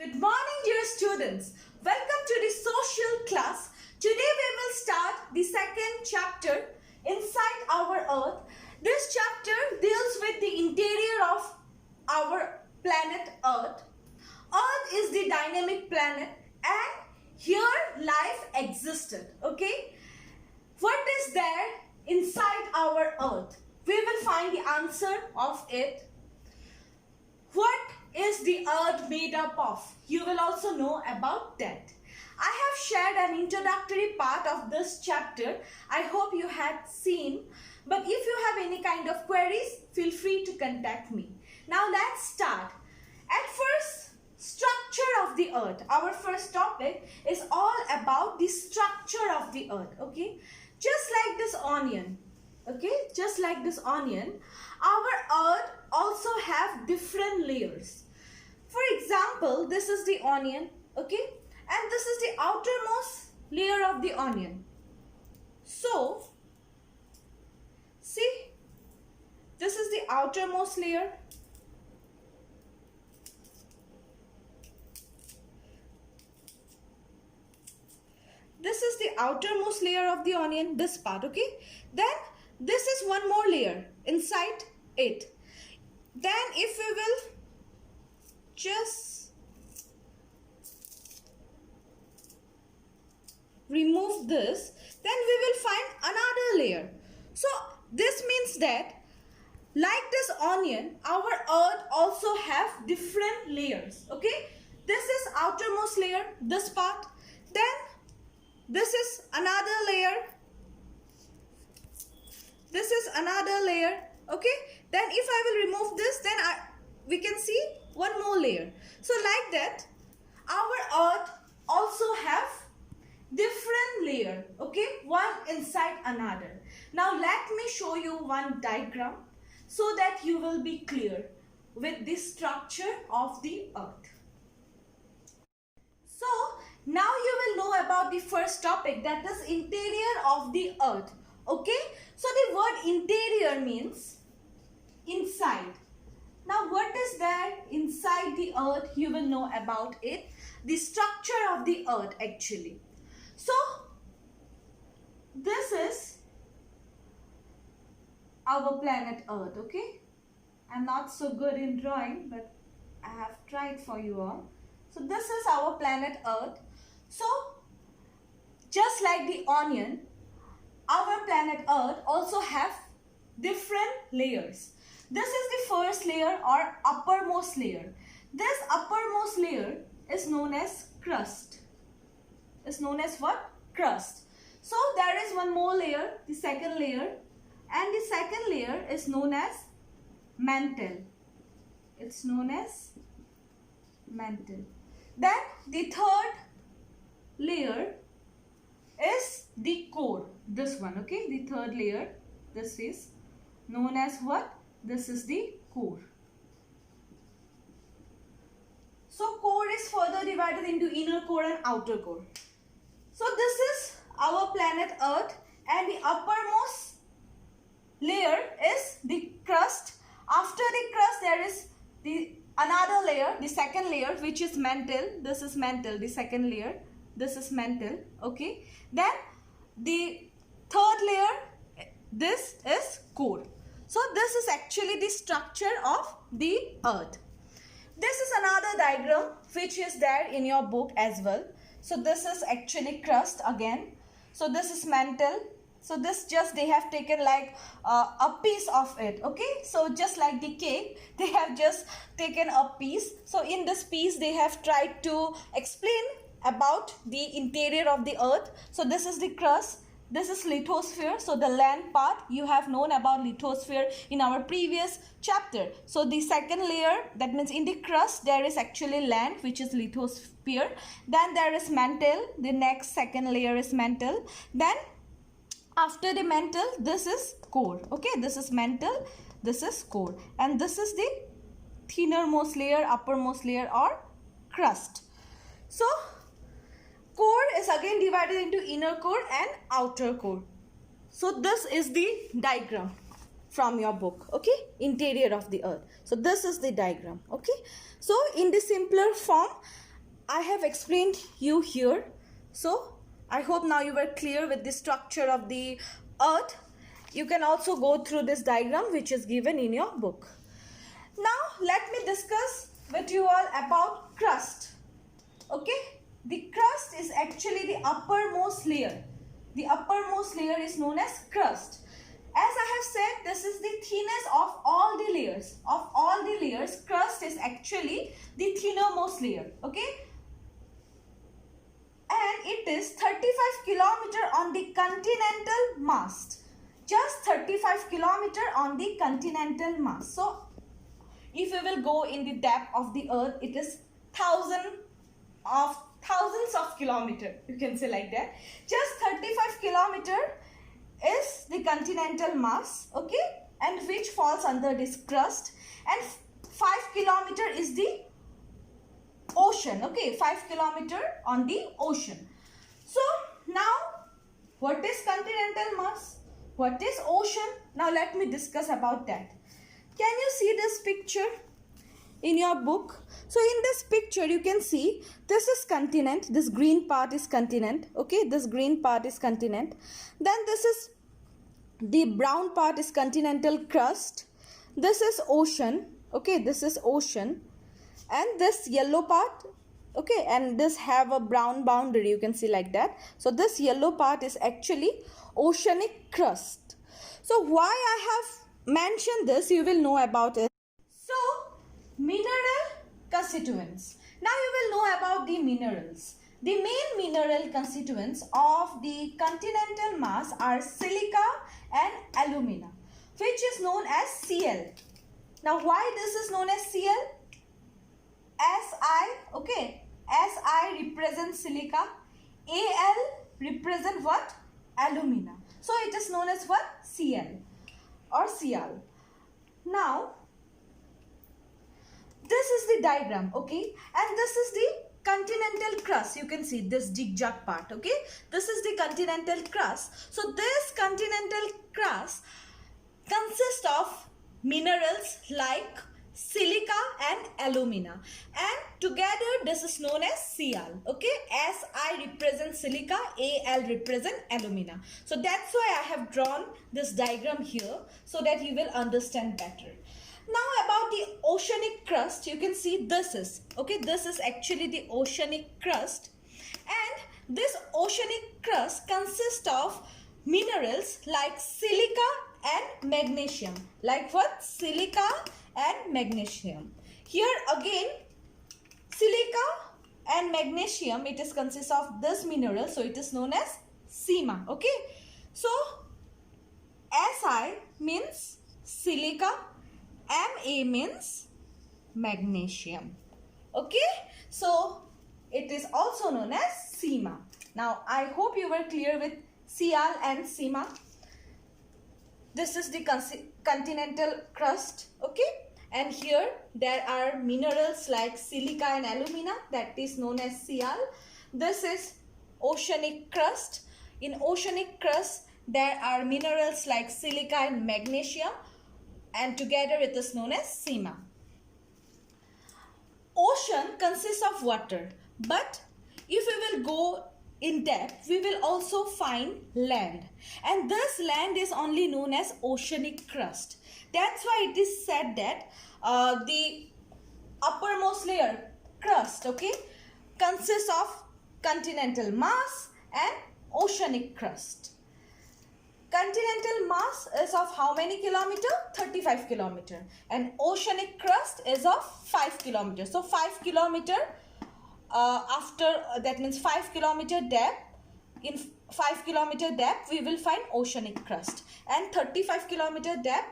Good morning, dear students. Welcome to the social class. Today we will start the second chapter, Inside Our Earth. This chapter deals with the interior of our planet Earth. Earth is the dynamic planet and here life existed. Okay? What is there inside our Earth? We will find the answer of it. What is the earth made up of? You will also know about that. I have shared an introductory part of this chapter. I hope you had seen. But if you have any kind of queries, feel free to contact me. Now let's start. At first, structure of the earth. Our first topic is all about the structure of the earth. Okay, just like this onion. Okay, just like this onion, our earth also have different layers. For example, this is the onion, okay, and this is the outermost layer of the onion. So, see, this is the outermost layer. This is the outermost layer of the onion, this part, okay. Then this is one more layer inside it. Then if we will just remove this, then we will find another layer. So this means that like this onion, our earth also have different layers. Okay, this is outermost layer, this part. Then this is another layer. This is another layer. Okay, then if I will remove this, then we can see one more layer. So like that, our earth also have different layer. Okay, one inside another. Now let me show you one diagram so that you will be clear with the structure of the earth. So now you will know about the first topic, that is interior of the earth. Okay, so the word interior means inside. Now what is there inside the earth? You will know about it. The structure of the earth actually. So this is our planet Earth. Okay, I'm not so good in drawing, but I have tried for you all. So this is our planet Earth. So just like the onion, our planet Earth also have different layers. This is the first layer or uppermost layer. This uppermost layer is known as crust. It's known as what? Crust. So there is one more layer, the second layer, and the second layer is known as mantle. It's known as mantle. Then the third layer is the core. This one, okay, the third layer, this is known as what? This is the core. So core is further divided into inner core and outer core. So this is our planet Earth, and the uppermost layer is the crust. After the crust there is the another layer, the second layer, which is mantle. This is mantle, the second layer. This is mantle, okay. Then the third layer, this is core. So this is actually the structure of the earth. This is another diagram which is there in your book as well. So this is actually crust again. So this is mantle. So this just they have taken like a piece of it, okay. So just like the cake, they have just taken a piece. So in this piece they have tried to explain about the interior of the earth. So this is the crust. This is lithosphere. So the land part, you have known about lithosphere in our previous chapter. So the second layer, that means in the crust there is actually land, which is lithosphere. Then there is mantle. The next second layer is mantle. Then after the mantle, this is core. Okay, this is mantle, this is core, and this is the thinnermost layer, uppermost layer or crust. So core is again divided into inner core and outer core. So this is the diagram from your book, okay, interior of the earth. So this is the diagram, okay. So in the simpler form, I have explained you here. So I hope now you were clear with the structure of the earth. You can also go through this diagram which is given in your book. Now let me discuss with you all about crust. Okay, the crust is actually the uppermost layer. The uppermost layer is known as crust. As I have said, this is the thinnest of all the layers. Of all the layers, crust is actually the thinnermost layer. Okay, and it is 35 kilometer on the continental mast. Just 35 kilometer on the continental mast. So if we will go in the depth of the earth, it is thousands of kilometers, you can say like that. Just 35 kilometer is the continental mass, okay, and which falls under this crust, and 5 kilometer is the ocean. Okay, 5 kilometer on the ocean. So now what is continental mass, what is ocean? Now let me discuss about that. Can you see this picture in your book? So in this picture you can see this is continent, this green part is continent. Okay, this green part is continent. Then this is the brown part is continental crust. This is ocean. Okay, this is ocean. And this yellow part, okay, and this have a brown boundary, you can see like that. So this yellow part is actually oceanic crust. So why I have mentioned this, you will know about it. So mineral constituents. Now you will know about the minerals. The main mineral constituents of the continental mass are silica and alumina, which is known as Cl. Now why this is known as Cl? Si, okay, Si represents silica, Al represent what? Alumina. So it is known as what? Cl or Cl. Now this is the diagram, okay, and this is the continental crust. You can see this zigzag part, okay, this is the continental crust. So this continental crust consists of minerals like silica and alumina, and together this is known as Cl. Okay, Si represents silica, Al represent alumina. So that's why I have drawn this diagram here so that you will understand better. Now about the oceanic crust, you can see this is, okay, this is actually the oceanic crust, and this oceanic crust consists of minerals like silica and magnesium. Like what? Silica and magnesium. Here again silica and magnesium, it is consists of this mineral, so it is known as SiMa. Okay, so Si means silica, Ma means magnesium. Okay, so it is also known as SiMa. Now I hope you were clear with Cl and SiMa. This is the continental crust, okay, and here there are minerals like silica and alumina, that is known as Cl. This is oceanic crust. In oceanic crust there are minerals like silica and magnesium, and together it is known as SiMa. Ocean consists of water, but if we will go in depth, we will also find land, and this land is only known as oceanic crust. That's why it is said that the uppermost layer, crust, okay, consists of continental mass and oceanic crust. Continental mass is of how many kilometer? 35 kilometer, and oceanic crust is of 5 kilometers. So 5 kilometer after that means 5 kilometer depth. In 5 kilometer depth we will find oceanic crust, and 35 kilometer depth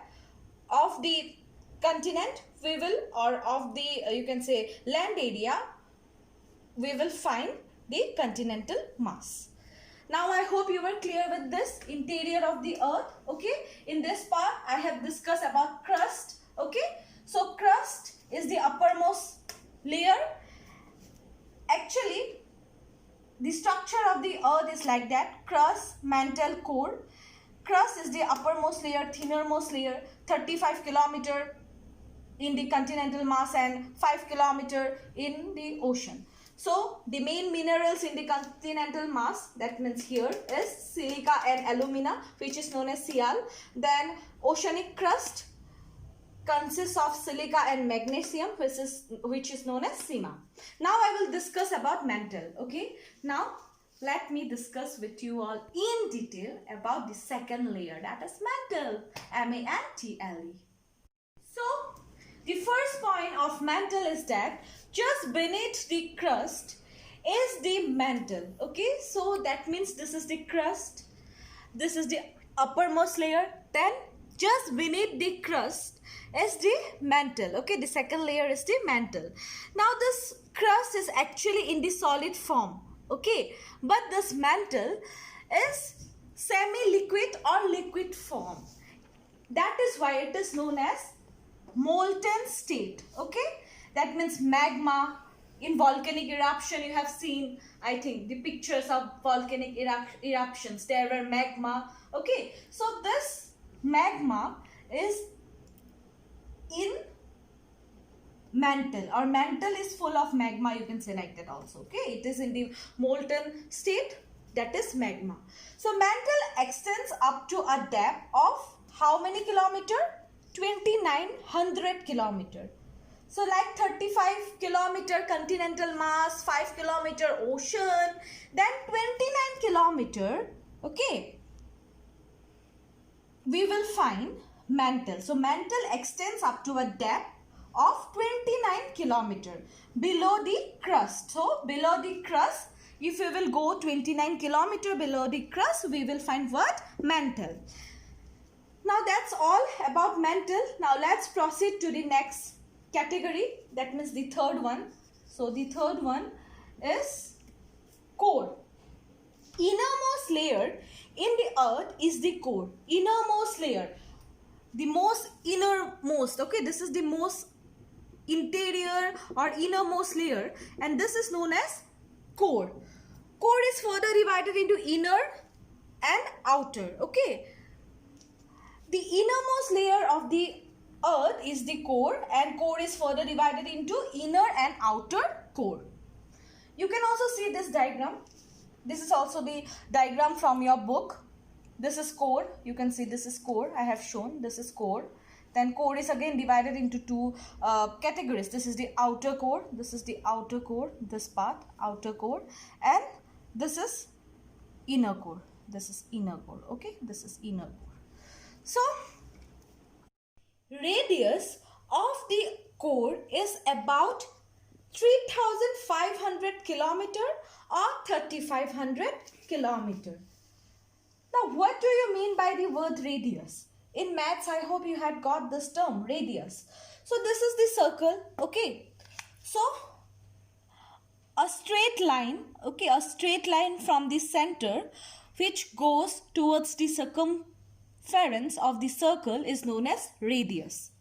of the continent we will, or of the you can say land area, we will find the continental mass. Now I hope you were clear with this interior of the earth. Okay, in this part I have discussed about crust. Okay, so crust is the uppermost layer. Actually the structure of the earth is like that: crust, mantle, core. Crust is the uppermost layer, thinnermost layer, 35 kilometer in the continental mass and 5 kilometer in the ocean. So the main minerals in the continental mass, that means here, is silica and alumina, which is known as Sial. Then oceanic crust consists of silica and magnesium, which is known as Sima. Now I will discuss about mantle. Okay, now let me discuss with you all in detail about the second layer, that is mantle, M-A-N-T-L-E. So the first point of mantle is that just beneath the crust is the mantle. Okay, so that means this is the crust, this is the uppermost layer, then just beneath the crust is the mantle. Okay, the second layer is the mantle. Now this crust is actually in the solid form. Okay, but this mantle is semi-liquid or liquid form. That is why it is known as molten state. Okay, that means magma. In volcanic eruption, you have seen, I think, the pictures of volcanic eruptions. There were magma. Okay, so this magma is in mantle, or mantle is full of magma, you can say like that also. Okay, it is in the molten state, that is magma. So mantle extends up to a depth of how many kilometer? 2900 kilometer. So like 35 kilometer continental mass, 5 kilometer ocean, then 29 kilometer. Okay, we will find mantle. So mantle extends up to a depth of 29 kilometer below the crust. So below the crust, if we will go 29 kilometer below the crust, we will find what? Mantle. Now that's all about mantle. Now let's proceed to the next category, that means the third one. So the third one is core. Innermost layer in the earth is the core. Innermost layer, the most innermost. Okay, this is the most interior or innermost layer, and this is known as core. Core is further divided into inner and outer. Okay, the innermost layer of the earth is the core, and core is further divided into inner and outer core. You can also see this diagram. This is also the diagram from your book. This is core. You can see this is core. I have shown this is core. Then core is again divided into two categories. This is the outer core. This is the outer core. This part, outer core, and this is inner core. This is inner core. Okay, this is inner core. So radius of the core is about 3500 kilometer or 3500 kilometer. Now what do you mean by the word radius? In maths, I hope you had got this term, radius. So this is the circle. Okay, so a straight line, okay, a straight line from the center which goes towards the circumference of the circle is known as radius.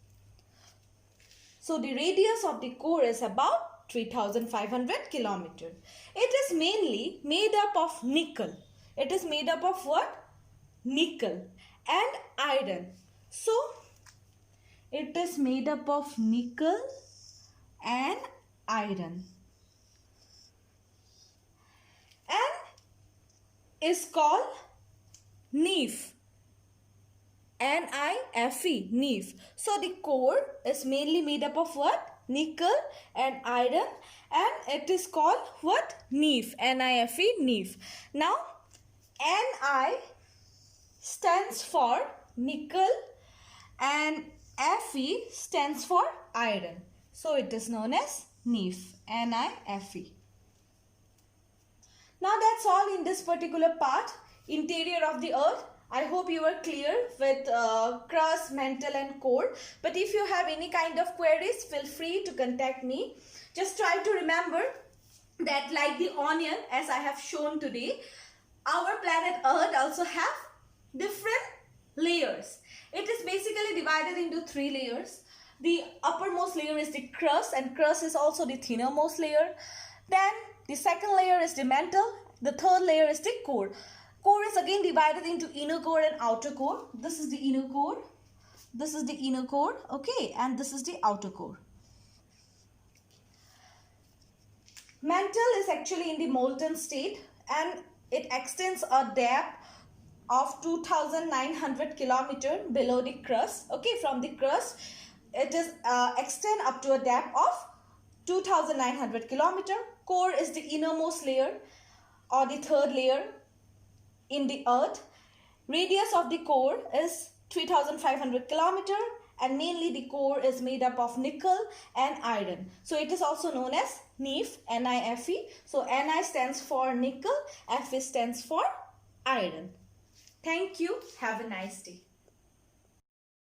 So the radius of the core is about 3500 kilometer. It is mainly made up of nickel. It is made up of what? Nickel and iron. So it is made up of nickel and iron, and is called NIFE. N-I-F-E, NIFE. So the core is mainly made up of what? Nickel and iron, and it is called what? NIFE. N-I-F-E, NIFE. Now Ni stands for nickel and Fe stands for iron. So it is known as NIFE. N-I-F-E. Now that's all in this particular part, interior of the earth. I hope you are clear with crust, mantle and core. But if you have any kind of queries, feel free to contact me. Just try to remember that like the onion, as I have shown today, our planet Earth also have different layers. It is basically divided into 3 layers. The uppermost layer is the crust, and crust is also the thinnermost layer. Then the second layer is the mantle. The third layer is the core. Core is again divided into inner core and outer core. This is the inner core. This is the inner core. Okay, and this is the outer core. Mantle is actually in the molten state and it extends a depth of 2,900 kilometer below the crust. Okay, from the crust it is extend up to a depth of 2,900 kilometer. Core is the innermost layer or the third layer in the earth. Radius of the core is 3,500 kilometer and mainly the core is made up of nickel and iron. So it is also known as NIFE, N-I-F-E. So Ni stands for nickel, Fe stands for iron. Thank you. Have a nice day.